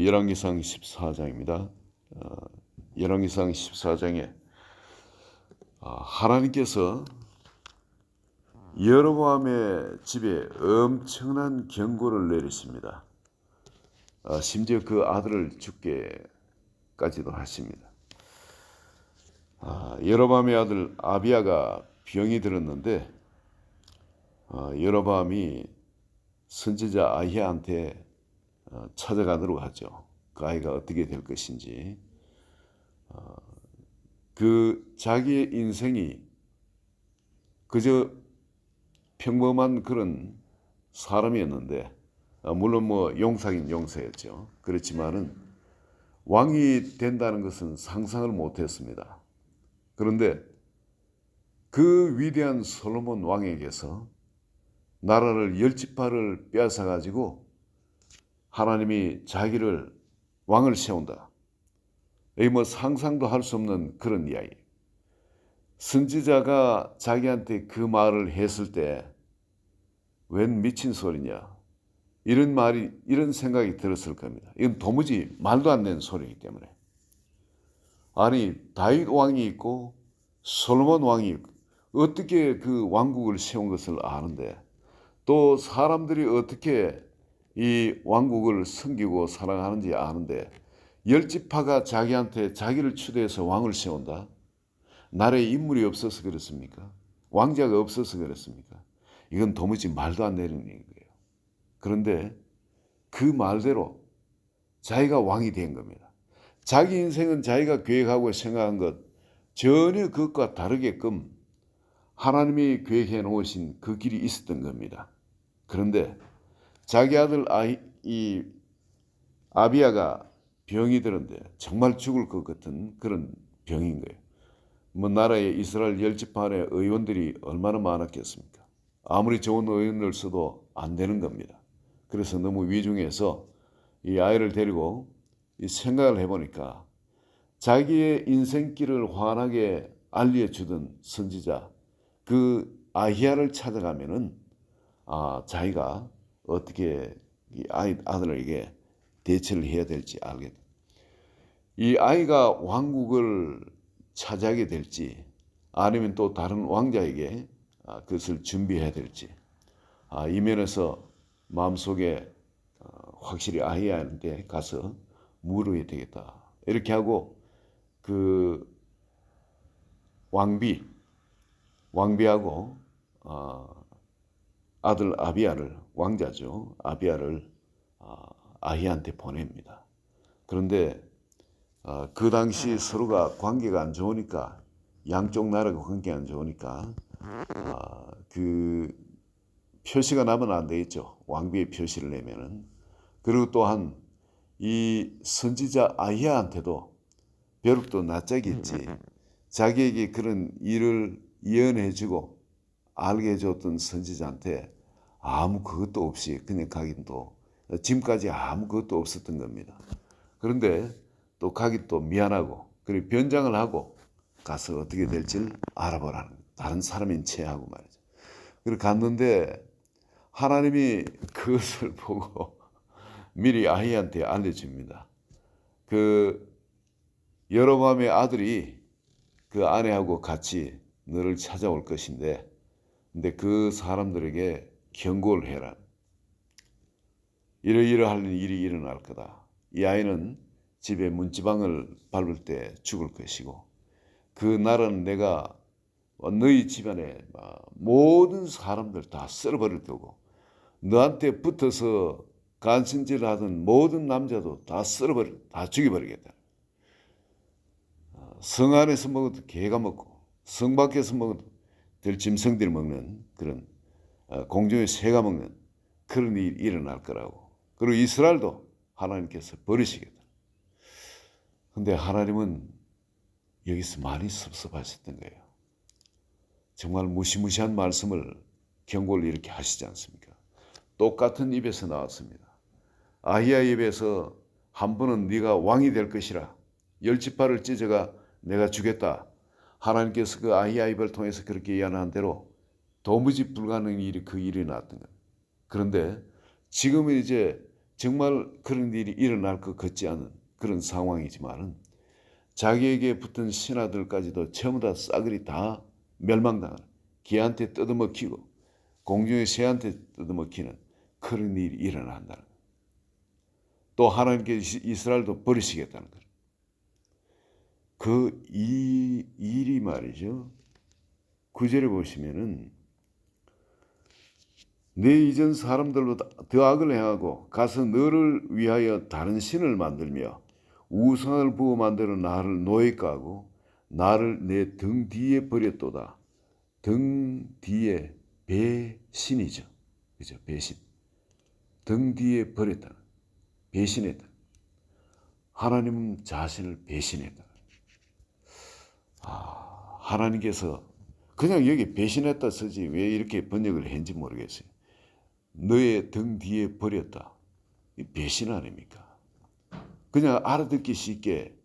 열왕기상 14장입니다. 열왕기상 14장에 하나님께서 여로보암의 집에 엄청난 경고를 내리십니다. 심지어 그 아들을 죽게까지도 하십니다. 여로보암의 아들 아비야가 병이 들었는데 여로보암이 선지자 아히야한테 찾아가도록 하죠. 그 아이가 어떻게 될 것인지. 그 자기의 인생이 그저 평범한 그런 사람이었는데, 물론 용사긴 용사였죠. 그렇지만은 왕이 된다는 것은 상상을 못했습니다. 그런데 그 위대한 솔로몬 왕에게서 나라를 열지파를 빼앗아 가지고 하나님이 자기를 왕을 세운다. 이 상상도 할 수 없는 그런 이야기. 선지자가 자기한테 그 말을 했을 때 웬 미친 소리냐, 이런 생각이 들었을 겁니다. 이건 도무지 말도 안 되는 소리이기 때문에. 아니, 다윗 왕이 있고 솔로몬 왕이 있고 어떻게 그 왕국을 세운 것을 아는데, 또 사람들이 어떻게 이 왕국을 섬기고 사랑하는지 아는데, 열지파가 자기한테 자기를 추대해서 왕을 세운다? 나라에 인물이 없어서 그렇습니까? 왕자가 없어서 그렇습니까? 이건 도무지 말도 안 되는 얘기예요. 그런데 그 말대로 자기가 왕이 된 겁니다. 자기 인생은 자기가 계획하고 생각한 것 전혀 그것과 다르게끔 하나님이 계획해 놓으신 그 길이 있었던 겁니다. 그런데 자기 아들 아비야가 병이 들었는데 정말 죽을 것 같은 그런 병인 거예요. 나라에 이스라엘 열지파의 의원들이 얼마나 많았겠습니까? 아무리 좋은 의원을 써도 안 되는 겁니다. 그래서 너무 위중해서 이 아이를 데리고 생각을 해보니까 자기의 인생길을 환하게 알려주던 선지자 그 아히야를 찾아가면은 자기가 어떻게 이 아들에게 대처를 해야 될지 알겠다. 이 아이가 왕국을 차지하게 될지 아니면 또 다른 왕자에게 그것을 준비해야 될지, 이 면에서 마음속에 확실히 아히야한테 가서 물어야 되겠다. 이렇게 하고 그 왕비하고 아들 아비야를, 왕자죠, 아비야를 아히야한테 보냅니다. 그런데 그 당시 서로가 관계가 안 좋으니까, 양쪽 나라가 관계가 안 좋으니까 그 표시가 나면 안 되겠죠. 왕비의 표시를 내면은. 그리고 또한 이 선지자 아히야한테도 벼룩도 낯짝이 있지, 자기에게 그런 일을 예언해주고 알게 해줬던 선지자한테 아무 그것도 없이 그냥 가긴, 또 지금까지 아무 그것도 없었던 겁니다. 그런데 또 가기 또 미안하고, 그리고 변장을 하고 가서 어떻게 될지를 알아보라는, 다른 사람인 체하고 말이죠. 그리고 갔는데 하나님이 그것을 보고 미리 아히한테 알려줍니다. 그 여로보암의 아들이 그 아내하고 같이 너를 찾아올 것인데, 근데 그 사람들에게 경고를 해라. 이러이러한 일이 일어날 거다. 이 아이는 집에 문지방을 밟을 때 죽을 것이고, 그 날은 내가 너희 집안에 모든 사람들 다 썰어버릴 거고, 너한테 붙어서 간신질을 하던 모든 남자도 다 다 죽여버리겠다. 성 안에서 먹어도 개가 먹고, 성 밖에서 먹어도 들짐승들이 먹는 그런, 공중의 새가 먹는 그런 일이 일어날 거라고. 그리고 이스라엘도 하나님께서 버리시겠다. 근데 하나님은 여기서 많이 섭섭하셨던 거예요. 정말 무시무시한 말씀을, 경고를 이렇게 하시지 않습니까? 똑같은 입에서 나왔습니다. 아히야 입에서 한 번은 네가 왕이 될 것이라, 열지파를 찢어가 내가 주겠다. 하나님께서 그 아히야 입을 통해서 그렇게 예언한 대로 도무지 불가능한 일이, 그 일이 나왔던 거예요. 그런데 지금은 이제 정말 그런 일이 일어날 것 같지 않은 그런 상황이지만은 자기에게 붙은 신하들까지도 전부 다 싸그리 다 멸망당하는, 개한테 뜯어먹히고 공중의 새한테 뜯어먹히는 그런 일이 일어난다는 거예요. 또 하나님께서 이스라엘도 버리시겠다는 거예요. 그 일이 말이죠. 9절에 보시면은 내 이전 사람들로 더 악을 행하고 가서 너를 위하여 다른 신을 만들며 우상을 부어 만들어 나를 노예가 하고 나를 내 등 뒤에 버렸도다. 등 뒤에 배신이죠. 그죠? 배신. 등 뒤에 버렸다. 배신했다. 하나님 자신을 배신했다. 하나님께서 그냥 여기 배신했다 쓰지 왜 이렇게 번역을 했는지 모르겠어요. 너의 등 뒤에 버렸다. 이 배신 아닙니까? 그냥 알아듣기 쉽게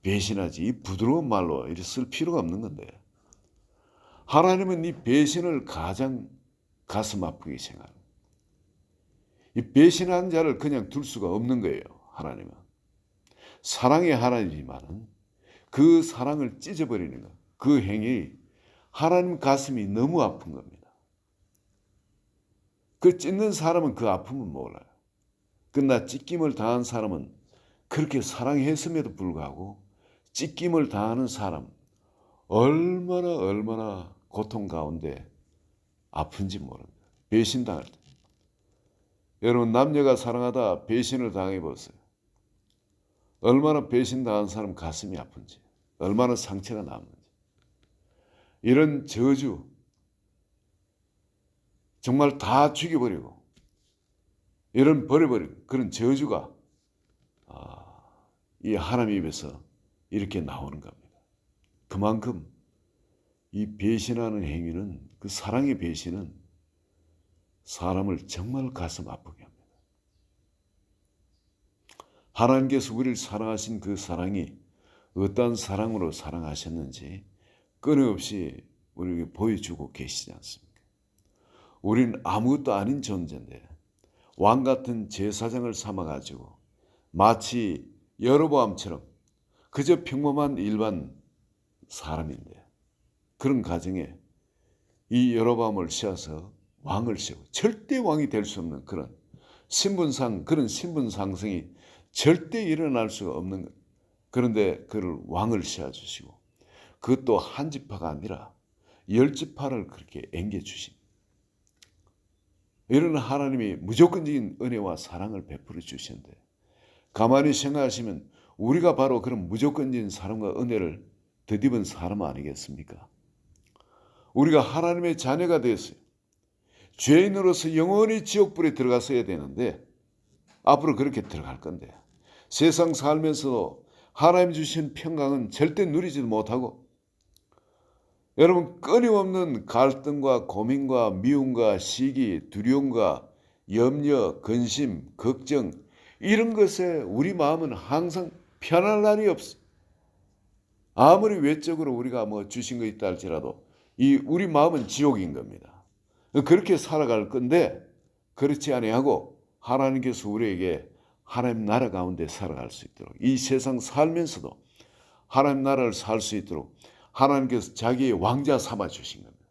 배신하지. 이 부드러운 말로 이렇게 쓸 필요가 없는 건데. 하나님은 이 배신을 가장 가슴 아프게 생각합니다. 이 배신한 자를 그냥 둘 수가 없는 거예요. 하나님은. 사랑의 하나님이지만 그 사랑을 찢어버리는 것. 그 행위 하나님 가슴이 너무 아픈 겁니다. 그 찢는 사람은 그 아픔을 몰라요. 그러나 찢김을 당한 사람은 그렇게 사랑했음에도 불구하고 찢김을 당하는 사람 얼마나 고통 가운데 아픈지 모릅니다. 배신당할 때. 여러분 남녀가 사랑하다 배신을 당해보세요. 얼마나 배신당한 사람 가슴이 아픈지, 얼마나 상처가 남는지. 이런 저주 정말 다 죽여버리고 이런 버려버리고 그런 저주가 이 하나님 입에서 이렇게 나오는 겁니다. 그만큼 이 배신하는 행위는 그 사랑의 배신은 사람을 정말 가슴 아프게 합니다. 하나님께서 우리를 사랑하신 그 사랑이 어떠한 사랑으로 사랑하셨는지 끊임없이 우리에게 보여주고 계시지 않습니까? 우리는 아무것도 아닌 존재인데 왕 같은 제사장을 삼아가지고 마치 여로보암처럼 그저 평범한 일반 사람인데 그런 가정에 이 여로보암을 씌워서 왕을 세우고 절대 왕이 될 수 없는 그런 신분 상승이 절대 일어날 수가 없는 것. 그런데 그를 왕을 씌워주시고 그것도 한 지파가 아니라 10지파를 그렇게 앵겨주십니다. 이런 하나님이 무조건적인 은혜와 사랑을 베풀어 주시는데 가만히 생각하시면 우리가 바로 그런 무조건적인 사랑과 은혜를 덧입은 사람 아니겠습니까? 우리가 하나님의 자녀가 되었어요. 죄인으로서 영원히 지옥불에 들어갔어야 되는데 앞으로 그렇게 들어갈 건데 세상 살면서도 하나님 주신 평강은 절대 누리지도 못하고 여러분 끊임없는 갈등과 고민과 미움과 시기, 두려움과 염려, 근심, 걱정 이런 것에 우리 마음은 항상 편할 날이 없어. 아무리 외적으로 우리가 뭐 주신 거 있다 할지라도 이 우리 마음은 지옥인 겁니다. 그렇게 살아갈 건데 그렇지 아니하고 하나님께서 우리에게 하나님 나라 가운데 살아갈 수 있도록 이 세상 살면서도 하나님 나라를 살 수 있도록 하나님께서 자기의 왕자 삼아 주신 겁니다.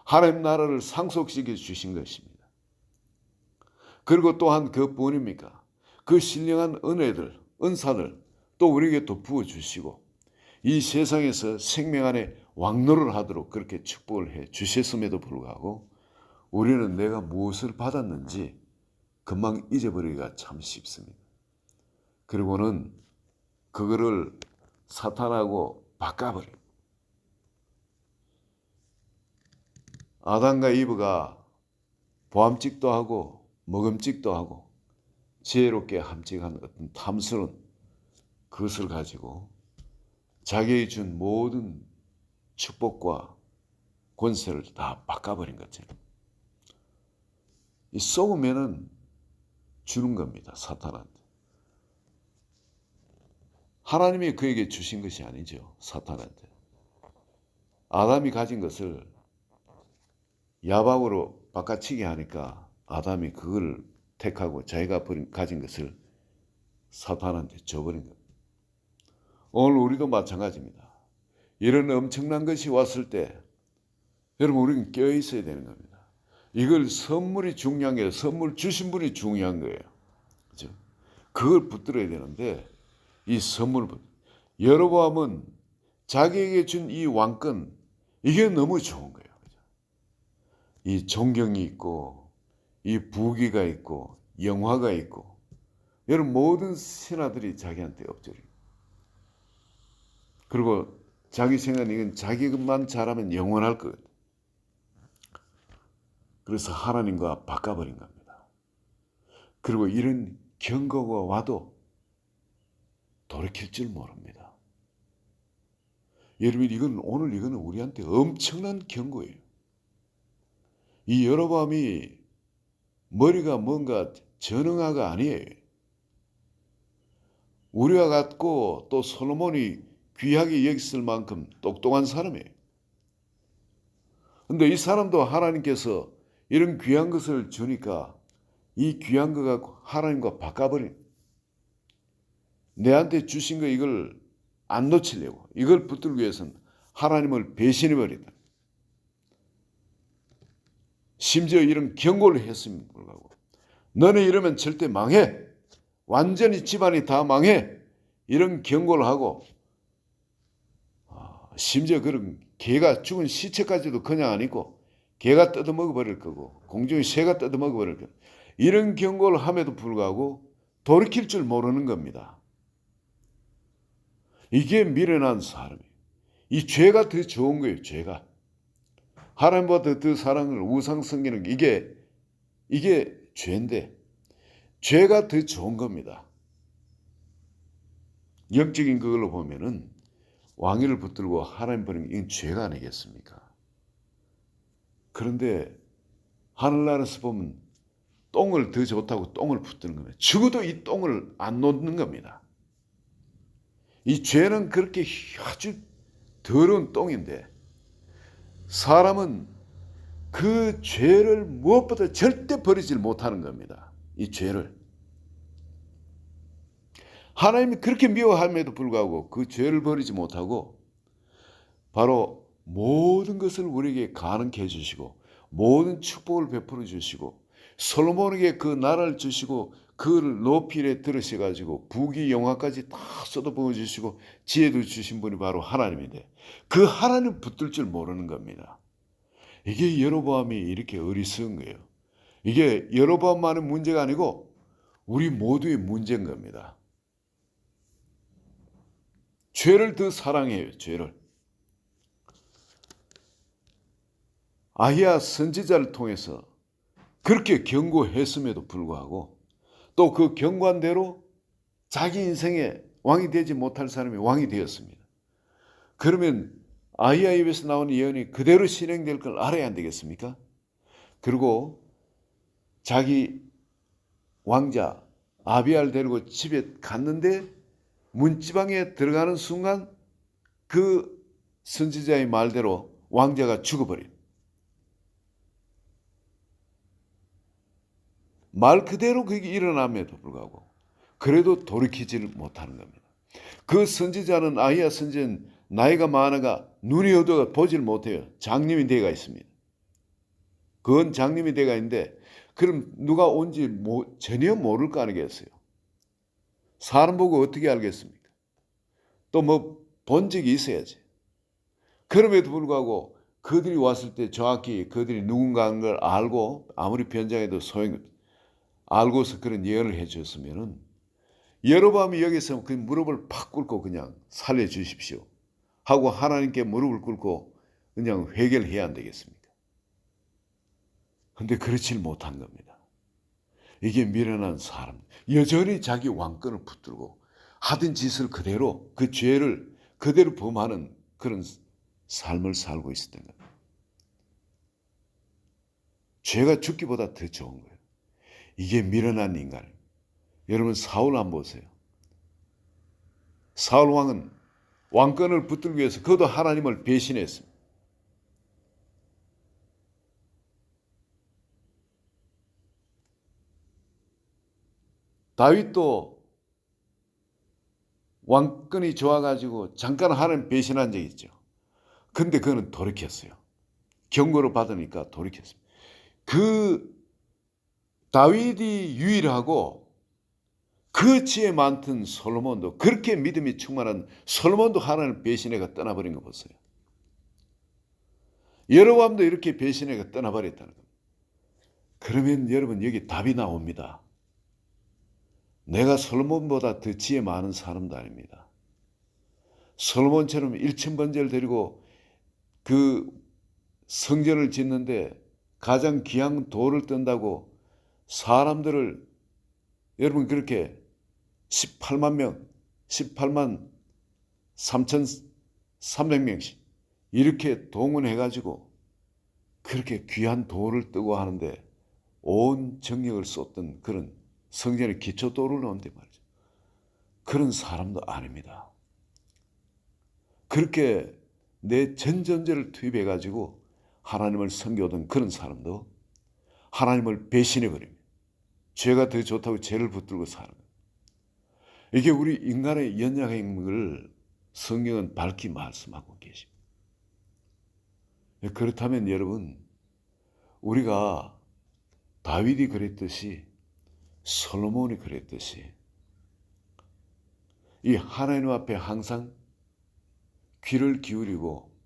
하나님 나라를 상속시켜 주신 것입니다. 그리고 또한 그뿐입니까? 그 신령한 은혜들, 은사들 또 우리에게 또 부어주시고 이 세상에서 생명 안에 왕노를 하도록 그렇게 축복을 해 주셨음에도 불구하고 우리는 내가 무엇을 받았는지 금방 잊어버리기가 참 쉽습니다. 그리고는 그거를 사탄하고 바꿔버려요. 아담과 이브가 보암직도 하고 먹음직도 하고 지혜롭게 함직한 어떤 탐스러운 그것을 가지고 자기의 준 모든 축복과 권세를 다 바꿔버린 것처럼 이 쏘으면은 주는 겁니다. 사탄한테. 하나님이 그에게 주신 것이 아니죠. 사탄한테. 아담이 가진 것을 야박으로 바꿔치기 하니까 아담이 그걸 택하고 자기가 가진 것을 사탄한테 줘버린 겁니다. 오늘 우리도 마찬가지입니다. 이런 엄청난 것이 왔을 때 여러분 우리는 깨어 있어야 되는 겁니다. 이걸 선물이 중요한 게 아니라 선물 주신 분이 중요한 거예요. 그렇죠? 그걸 붙들어야 되는데 이 선물을 여로보암은 자기에게 준 이 왕권 이게 너무 좋은 거예요. 그렇죠? 이 존경이 있고 이 부귀가 있고 영화가 있고 여러분 모든 신하들이 자기한테 엎드려요. 그리고 자기 생각은 이건 자기만 잘하면 영원할 것 같아요. 그래서 하나님과 바꿔버린 겁니다. 그리고 이런 경고가 와도 돌이킬 줄 모릅니다. 여러분 오늘 이거는 우리한테 엄청난 경고예요. 이 여로보암이 머리가 뭔가 전능화가 아니에요. 우리와 같고 또 솔로몬이 귀하게 여겼을 만큼 똑똑한 사람이에요. 근데 이 사람도 하나님께서 이런 귀한 것을 주니까 이 귀한 거 갖고 하나님과 바꿔버린, 내한테 주신 거 이걸 안 놓치려고 이걸 붙들기 위해서는 하나님을 배신해버린다. 심지어 이런 경고를 했음에도 불구하고 너네 이러면 절대 망해. 완전히 집안이 다 망해. 이런 경고를 하고 심지어 그런 개가 죽은 시체까지도 그냥 안 있고 개가 뜯어먹어버릴 거고 공중에 새가 뜯어먹어버릴 거고 이런 경고를 함에도 불구하고 돌이킬 줄 모르는 겁니다. 이게 미련한 사람이에요. 이 죄가 더 좋은 거예요. 죄가. 하나님보다 더 사랑을 우상 섬기는 게 이게 죄인데 죄가 더 좋은 겁니다. 영적인 그걸로 보면은 왕위를 붙들고 하나님 버리는 게 이건 죄가 아니겠습니까? 그런데 하늘나라에서 보면 똥을 더 좋다고 똥을 붙드는 겁니다. 죽어도 이 똥을 안 놓는 겁니다. 이 죄는 그렇게 아주 더러운 똥인데 사람은 그 죄를 무엇보다 절대 버리지 못하는 겁니다. 이 죄를. 하나님이 그렇게 미워함에도 불구하고 그 죄를 버리지 못하고 바로 모든 것을 우리에게 가능케 해주시고 모든 축복을 베풀어 주시고 솔로몬에게 그 나라를 주시고 그를 높이 이래 들으셔가지고 부귀 영화까지 다 쏟아부어 주시고 지혜도 주신 분이 바로 하나님인데 그 하나님 붙들 줄 모르는 겁니다. 이게 여로보암이 이렇게 어리석은 거예요. 이게 여로보암만의 문제가 아니고 우리 모두의 문제인 겁니다. 죄를 더 사랑해요. 죄를. 아히야 선지자를 통해서 그렇게 경고했음에도 불구하고 또 그 경고한 대로 자기 인생에 왕이 되지 못할 사람이 왕이 되었습니다. 그러면 아히야 입에서 나오는 예언이 그대로 실행될 걸 알아야 안 되겠습니까? 그리고 자기 왕자 아비야를 데리고 집에 갔는데 문지방에 들어가는 순간 그 선지자의 말대로 왕자가 죽어버린. 말 그대로 그게 일어남에도 불구하고 그래도 돌이키지를 못하는 겁니다. 그 선지자는 아히야 선지자는 나이가 많아가 눈이 어두워 보지를 못해요. 장님이 돼가 있습니다. 그건 장님이 돼가 있는데 그럼 누가 온지 전혀 모를 거 아니겠어요. 사람 보고 어떻게 알겠습니까? 또 뭐 본 적이 있어야지. 그럼에도 불구하고 그들이 왔을 때 정확히 그들이 누군가 하는 걸 알고 아무리 변장해도 소용없다. 알고서 그런 예언을 해줬으면은 여로보암이 여기서 그 무릎을 팍 꿇고 그냥 살려주십시오 하고 하나님께 무릎을 꿇고 그냥 회개를 안 되겠습니까? 근데 그렇지 못한 겁니다. 이게 미련한 사람, 여전히 자기 왕권을 붙들고 하던 짓을 그대로 그 죄를 그대로 범하는 그런 삶을 살고 있었던 겁니다. 죄가 죽기보다 더 좋은 거예요. 이게 미련한 인간. 여러분 사울 한번 보세요. 사울 왕은 왕권을 붙들기 위해서 그도 하나님을 배신했습니다. 다윗도 왕권이 좋아가지고 잠깐 하나님 배신한 적이 있죠. 근데 그는 돌이켰어요. 경고를 받으니까 돌이켰습니다. 그 다윗이 유일하고 그 지혜 많던 솔로몬도, 그렇게 믿음이 충만한 솔로몬도 하나님을 배신해가 떠나버린 거 보세요. 여로보암도 이렇게 배신해가 떠나버렸다는 겁니다. 그러면 여러분 여기 답이 나옵니다. 내가 솔로몬보다 더 지혜 많은 사람도 아닙니다. 솔로몬처럼 일천번제를 드리고 그 성전을 짓는데 가장 귀한 돌을 뜬다고 사람들을, 여러분 그렇게 18만 명, 18만 3,300명씩 이렇게 동원해가지고 그렇게 귀한 돌을 뜨고 하는데 온 정력을 쏟던 그런 성전의 기초돌을 놓는데 말이죠. 그런 사람도 아닙니다. 그렇게 내 전전제를 투입해가지고 하나님을 섬겨오던 그런 사람도 하나님을 배신해버립니다. 죄가 더 좋다고 죄를 붙들고 사는 거예요. 이게 우리 인간의 연약함을 성경은 밝히 말씀하고 계십니다. 그렇다면 여러분, 우리가 다윗이 그랬듯이 솔로몬이 그랬듯이 이 하나님 앞에 항상 귀를 기울이고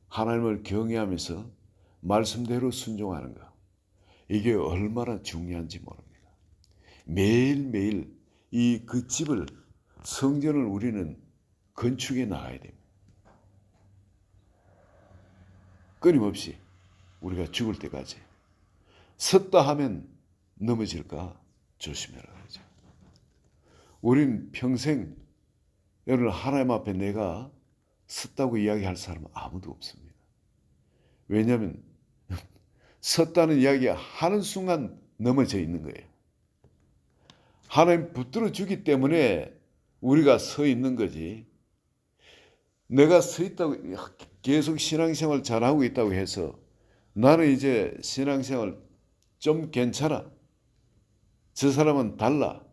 하나님을 경외하면서 말씀대로 순종하는 것, 이게 얼마나 중요한지 모릅니다. 매일매일 그 집을, 성전을 우리는 건축해 나가야 됩니다. 끊임없이 우리가 죽을 때까지. 섰다 하면 넘어질까 조심해라 그러죠. 우린 평생 여러분 하나님 앞에 내가 섰다고 이야기할 사람은 아무도 없습니다. 왜냐하면 섰다는 이야기 하는 순간 넘어져 있는 거예요. 하나님 붙들어 주기 때문에 우리가 서 있는 거지. 내가 서 있다고 계속 신앙생활 잘하고 있다고 해서 나는 이제 신앙생활 좀 괜찮아, 저 사람은 달라,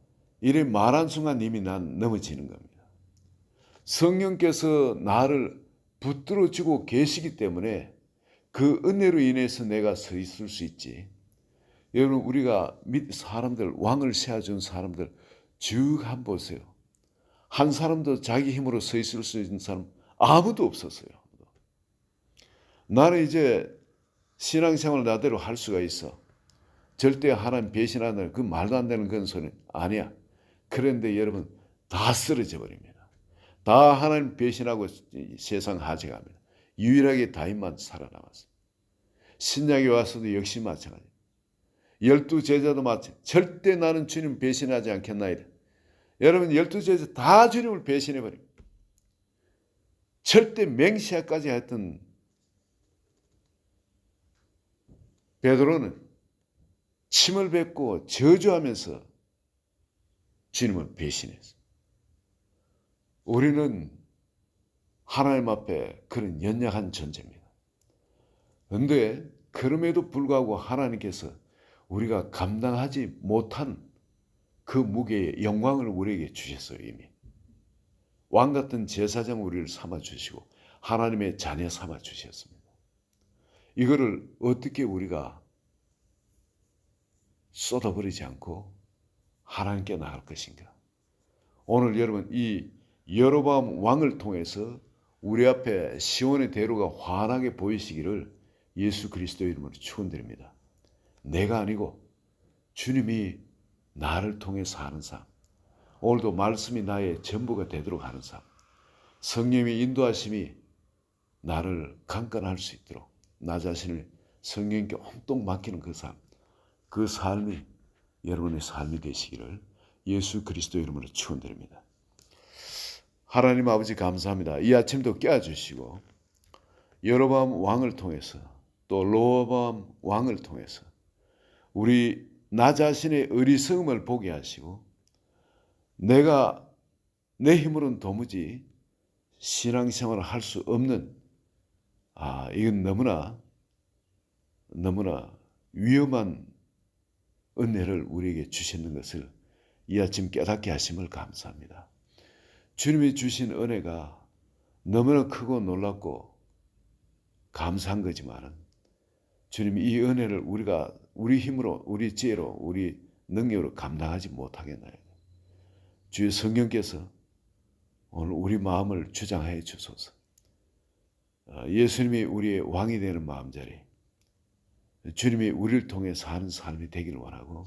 이래 말한 순간 이미 난 넘어지는 겁니다. 성령께서 나를 붙들어 주고 계시기 때문에 그 은혜로 인해서 내가 서 있을 수 있지. 여러분 우리가 사람들, 왕을 세워준 사람들 쭉 한번 보세요. 한 사람도 자기 힘으로 서 있을 수 있는 사람 아무도 없었어요. 나는 이제 신앙생활 나대로 할 수가 있어. 절대 하나님 배신하는 그 말도 안 되는 그런 소리 아니야. 그런데 여러분 다 쓰러져 버립니다. 다 하나님 배신하고 세상 하직합니다. 유일하게 다윗만 살아남았어요. 신약에 와서도 역시 마찬가지. 12제자도 마찬가지. 절대 나는 주님 배신하지 않겠나이다. 여러분 12제자 다 주님을 배신해버립니다. 절대 맹세까지 했던 베드로는 침을 뱉고 저주하면서 주님을 배신했어요. 우리는 하나님 앞에 그런 연약한 존재입니다. 그런데 그럼에도 불구하고 하나님께서 우리가 감당하지 못한 그 무게의 영광을 우리에게 주셨어요. 이미 왕 같은 제사장 우리를 삼아주시고 하나님의 자녀 삼아주셨습니다. 이거를 어떻게 우리가 쏟아버리지 않고 하나님께 나갈 것인가. 오늘 여러분 이 여로보암 왕을 통해서 우리 앞에 시온의 대로가 환하게 보이시기를 예수 그리스도의 이름으로 축원드립니다. 내가 아니고 주님이 나를 통해 사는 삶, 오늘도 말씀이 나의 전부가 되도록 하는 삶, 성령의 인도하심이 나를 강건할 수 있도록 나 자신을 성령께 온통 맡기는 그 삶, 그 삶이 여러분의 삶이 되시기를 예수 그리스도의 이름으로 축원드립니다. 하나님 아버지 감사합니다. 이 아침도 깨워주시고 여로보암 왕을 통해서 또 로보암 왕을 통해서 우리 나 자신의 어리석음을 보게 하시고 내가 내 힘으로는 도무지 신앙생활을 할 수 없는 이건 너무나 위험한 은혜를 우리에게 주시는 것을 이 아침 깨닫게 하심을 감사합니다. 주님이 주신 은혜가 너무나 크고 놀랍고 감사한 거지만은 주님 이 은혜를 우리가 우리 힘으로, 우리 지혜로, 우리 능력으로 감당하지 못하겠나요? 주의 성령께서 오늘 우리 마음을 주장하여 주소서. 예수님이 우리의 왕이 되는 마음자리, 주님이 우리를 통해 사는 삶이 되기를 원하고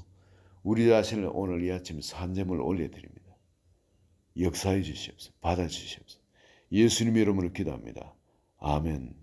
우리 자신을 오늘 이 아침 산점을 올려드립니다. 역사해 주시옵소서. 받아주시옵소서. 예수님 이름으로 기도합니다. 아멘.